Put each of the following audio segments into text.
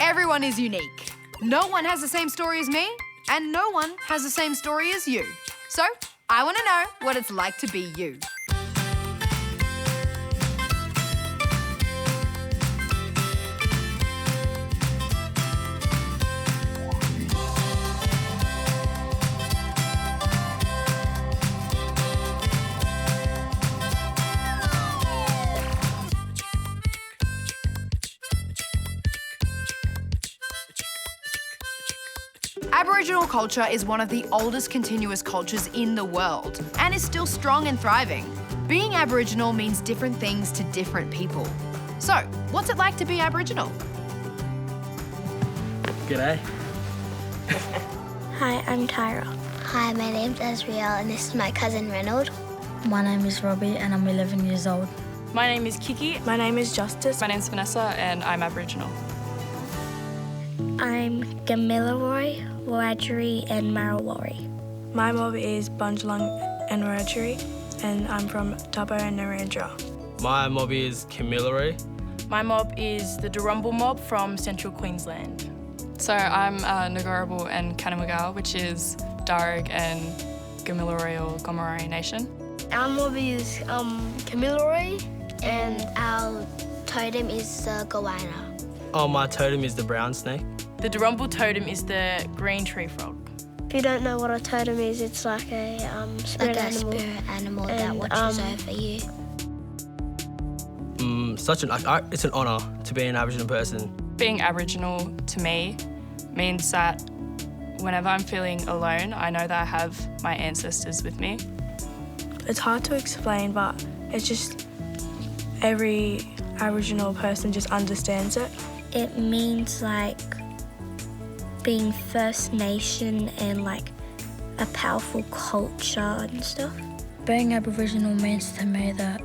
Everyone is unique. No one has the same story as me, and no one has the same story as you. So, I want to know what it's like to be you. Aboriginal culture is one of the oldest continuous cultures in the world and is still strong and thriving. Being Aboriginal means different things to different people. So, what's it like to be Aboriginal? G'day. Hi, I'm Tyra. Hi, my name's Azriel and this is my cousin Reynold. My name is Robbie and I'm 11 years old. My name is Kiki. My name is Justice. My name's Vanessa and I'm Aboriginal. I'm Gamilaroi, Wiradjuri and Marawari. My mob is Bundjalung and Wiradjuri, and I'm from Dubbo and Narrandera. My mob is Kamilaroi. My mob is the Durrumbul mob from Central Queensland. So I'm Ngurrabul and Kanamugao, which is Darug and Gamilaroi or Gomeroi Nation. Our mob is Kamilaroi And our totem is the Goanna. Oh, my totem is the brown snake. The Durrumbul totem is the green tree frog. If you don't know what a totem is, it's like a spirit Like a animal. spirit animal that And, watches over you. It's an honour to be an Aboriginal person. Being Aboriginal to me means that whenever I'm feeling alone, I know that I have my ancestors with me. It's hard to explain, but it's just every Aboriginal person just understands it. It means like being First Nation and like a powerful culture and stuff. Being Aboriginal means to me that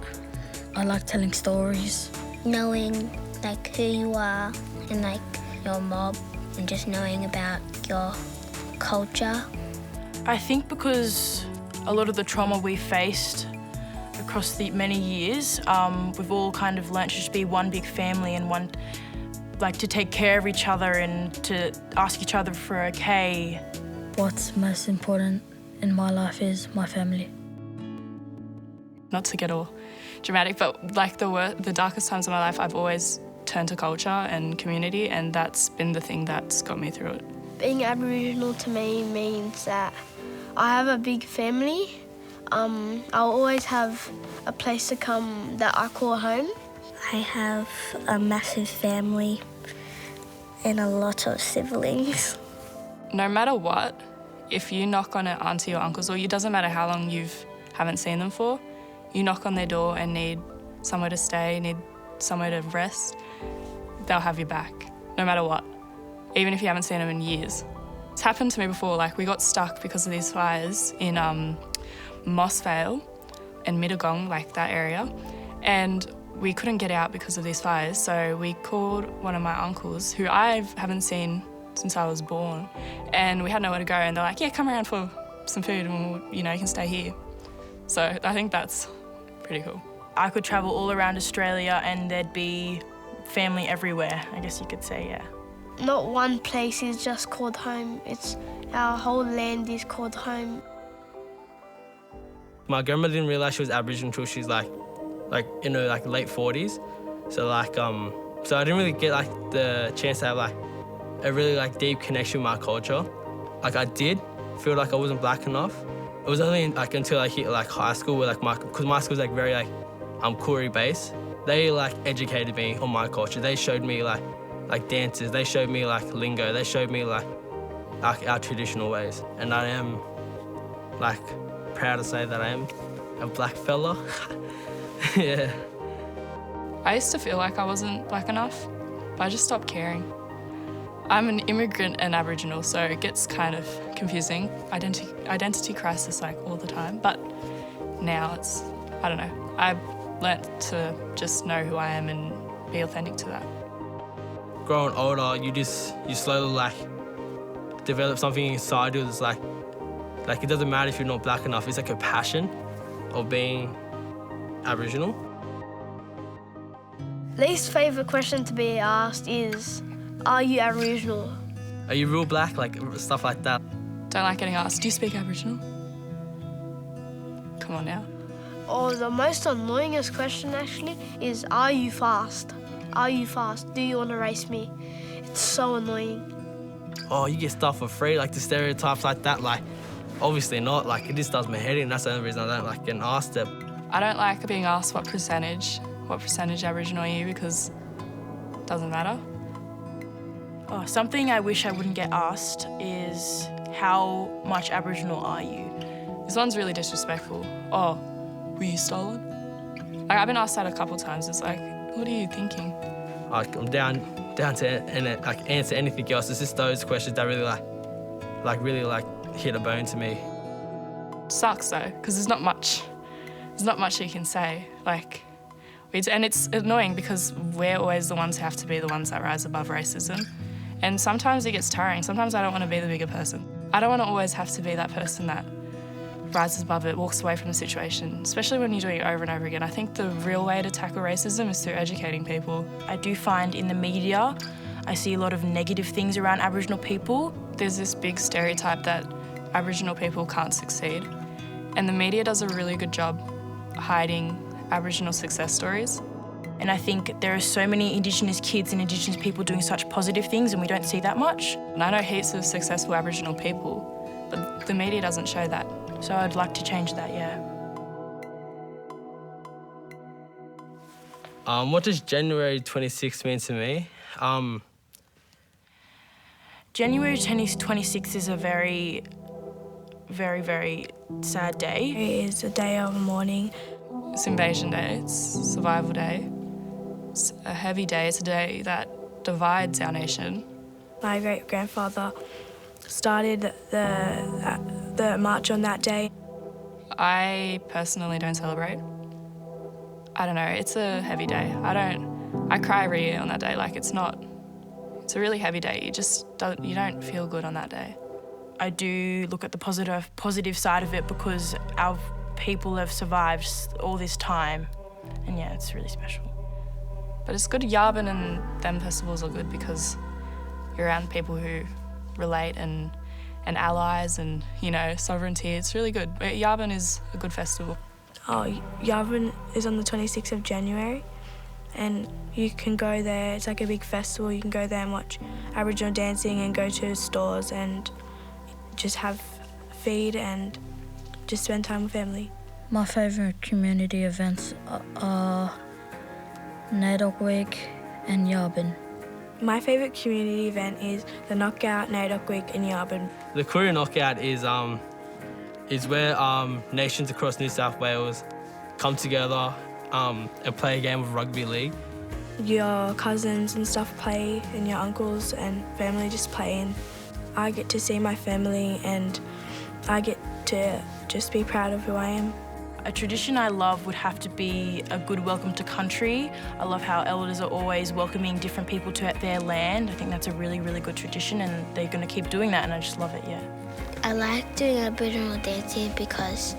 I like telling stories. Knowing like who you are and like your mob and just knowing about your culture. I think because a lot of the trauma we faced across the many years, we've all kind of learnt to just be one big family and one, like to take care of each other and to ask each other for okay. What's most important in my life is my family. Not to get all dramatic, but like the darkest times of my life, I've always turned to culture and community, and that's been the thing that's got me through it. Being Aboriginal to me means that I have a big family. I'll always have a place to come that I call home. I have a massive family and a lot of siblings. No matter what, if you knock on an auntie or uncle's door, it doesn't matter how long you haven't seen them for, you knock on their door and need somewhere to stay, need somewhere to rest, they'll have your back, no matter what, even if you haven't seen them in years. It's happened to me before, like we got stuck because of these fires in Mossvale and Mittagong, like that area, and we couldn't get out because of these fires, so we called one of my uncles, who I haven't seen since I was born, and we had nowhere to go, and they're like, yeah, come around for some food and you can stay here. So I think that's pretty cool. I could travel all around Australia and there'd be family everywhere, I guess you could say, yeah. Not one place is just called home. It's our whole land is called home. My grandma didn't realise she was Aboriginal until she's like in her late 40s. So so I didn't really get the chance to have a really deep connection with my culture. Like I did feel like I wasn't black enough. It was only until I hit high school where because my school's very Koori based. They educated me on my culture. They showed me dances. They showed me lingo. They showed me our traditional ways. And I am proud to say that I am a black fella. Yeah. I used to feel like I wasn't black enough, but I just stopped caring. I'm an immigrant and Aboriginal, so it gets kind of confusing. Identity crisis all the time, but now it's, I don't know. I've learnt to just know who I am and be authentic to that. Growing older, you slowly develop something inside you that's it doesn't matter if you're not black enough. It's a passion of being Aboriginal. Least favourite question to be asked is, Are you Aboriginal? Are you real black? Like stuff like that. Don't like getting asked, do you speak Aboriginal? Come on now. Or the most annoyingest question actually is, are you fast? Are you fast? Do you want to race me? It's so annoying. Oh, you get stuff for free, like the stereotypes like that. Like, obviously not. Like, it just does my head in. That's the only reason I don't like getting asked it. I don't like being asked what percentage Aboriginal are you, because it doesn't matter. Oh, something I wish I wouldn't get asked is, how much Aboriginal are you? This one's really disrespectful. Oh, were you stolen? Like, I've been asked that a couple times. It's like, what are you thinking? Like, I'm down to answer anything else. It's just those questions that really hit a bone to me. Sucks though, because there's not much you can say. Like, and it's annoying because we're always the ones who have to be the ones that rise above racism. And sometimes it gets tiring. Sometimes I don't want to be the bigger person. I don't want to always have to be that person that rises above it, walks away from the situation, especially when you're doing it over and over again. I think the real way to tackle racism is through educating people. I do find in the media, I see a lot of negative things around Aboriginal people. There's this big stereotype that Aboriginal people can't succeed, and the media does a really good job hiding Aboriginal success stories. And I think there are so many Indigenous kids and Indigenous people doing such positive things, and we don't see that much. And I know heaps of successful Aboriginal people, but the media doesn't show that. So I'd like to change that, yeah. What does January 26th mean to me? January 26th is a very, very, very sad day. It is a day of mourning. It's Invasion Day, it's Survival Day. It's a heavy day, it's a day that divides our nation. My great-grandfather started the march on that day. I personally don't celebrate. I don't know, it's a heavy day. I cry every year on that day. Like, it's a really heavy day. You don't feel good on that day. I do look at the positive side of it because our people have survived all this time, and yeah, it's really special. But it's good. Yabin and them festivals are good because you're around people who relate and allies and, you know, sovereignty. It's really good. Yabin is a good festival. Oh, Yabin is on the 26th of January, and you can go there. It's like a big festival. You can go there and watch Aboriginal dancing and go to stores and just have feed and just spend time with family. My favourite community events are NAIDOC Week and Yabin. My favourite community event is the Knockout, NAIDOC Week and Yabin. The Koori Knockout is where nations across New South Wales come together and play a game of rugby league. Your cousins and stuff play, and your uncles and family just play, and I get to see my family and I get to just be proud of who I am. A tradition I love would have to be a good welcome to country. I love how elders are always welcoming different people to their land. I think that's a really, really good tradition, and they're going to keep doing that, and I just love it, yeah. I like doing Aboriginal dancing because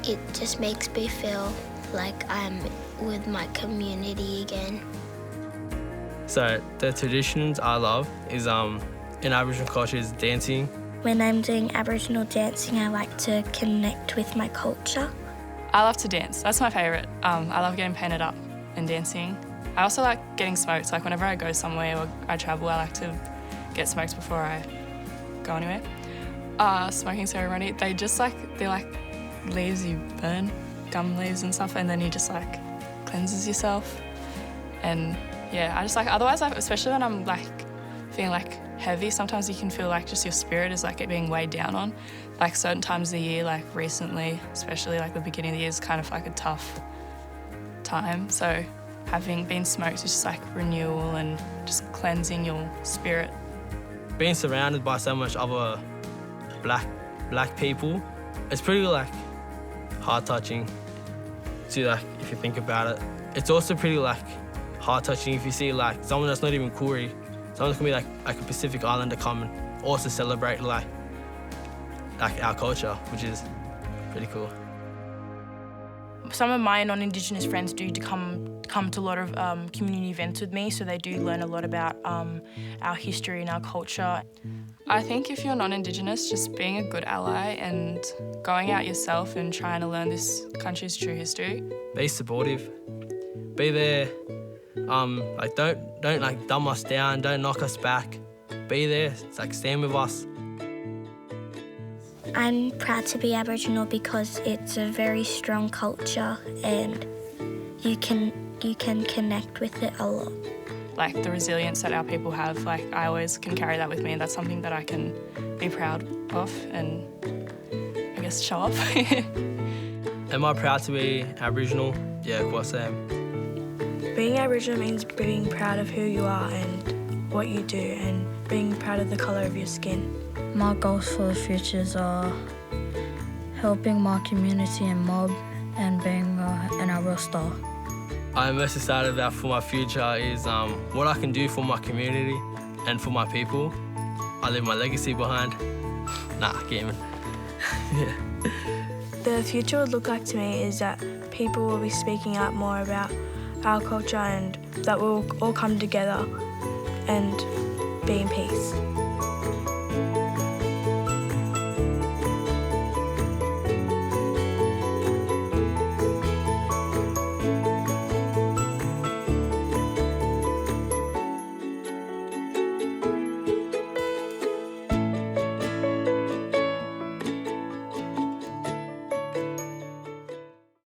it just makes me feel like I'm with my community again. So the traditions I love is in Aboriginal culture is dancing. When I'm doing Aboriginal dancing, I like to connect with my culture. I love to dance. That's my favourite. I love getting painted up and dancing. I also like getting smoked. Like, whenever I go somewhere or I travel, I like to get smoked before I go anywhere. Smoking ceremony, they leaves you burn, gum leaves and stuff, and then you just like cleanses yourself. And yeah, I just like, otherwise, especially when I'm like feeling like heavy, sometimes you can feel like just your spirit is like being weighed down on. Like certain times of the year, like recently, especially like the beginning of the year is kind of like a tough time. So having been smoked is just like renewal and just cleansing your spirit. Being surrounded by so much other black people, it's pretty like heart-touching to like, if you think about it. It's also pretty like heart-touching if you see like someone that's not even Koori, someone that can be like a Pacific Islander come and also celebrate like our culture, which is pretty cool. Some of my non-Indigenous friends do come to a lot of community events with me, so they do learn a lot about our history and our culture. I think if you're non-Indigenous, just being a good ally and going out yourself and trying to learn this country's true history. Be supportive. Be there. Like don't like dumb us down. Don't knock us back. Be there. It's like stand with us. I'm proud to be Aboriginal because it's a very strong culture and you can connect with it a lot. Like the resilience that our people have, like I always can carry that with me, and that's something that I can be proud of and I guess show off. Am I proud to be Aboriginal? Yeah, of course I am. Being Aboriginal means being proud of who you are and what you do and being proud of the colour of your skin. My goals for the futures are helping my community and mob and being an Aboriginal star. I'm most excited about for my future is what I can do for my community and for my people. I leave my legacy behind. Nah, gaming. Yeah. The future would look like to me is that people will be speaking out more about our culture and that we'll all come together and be in peace.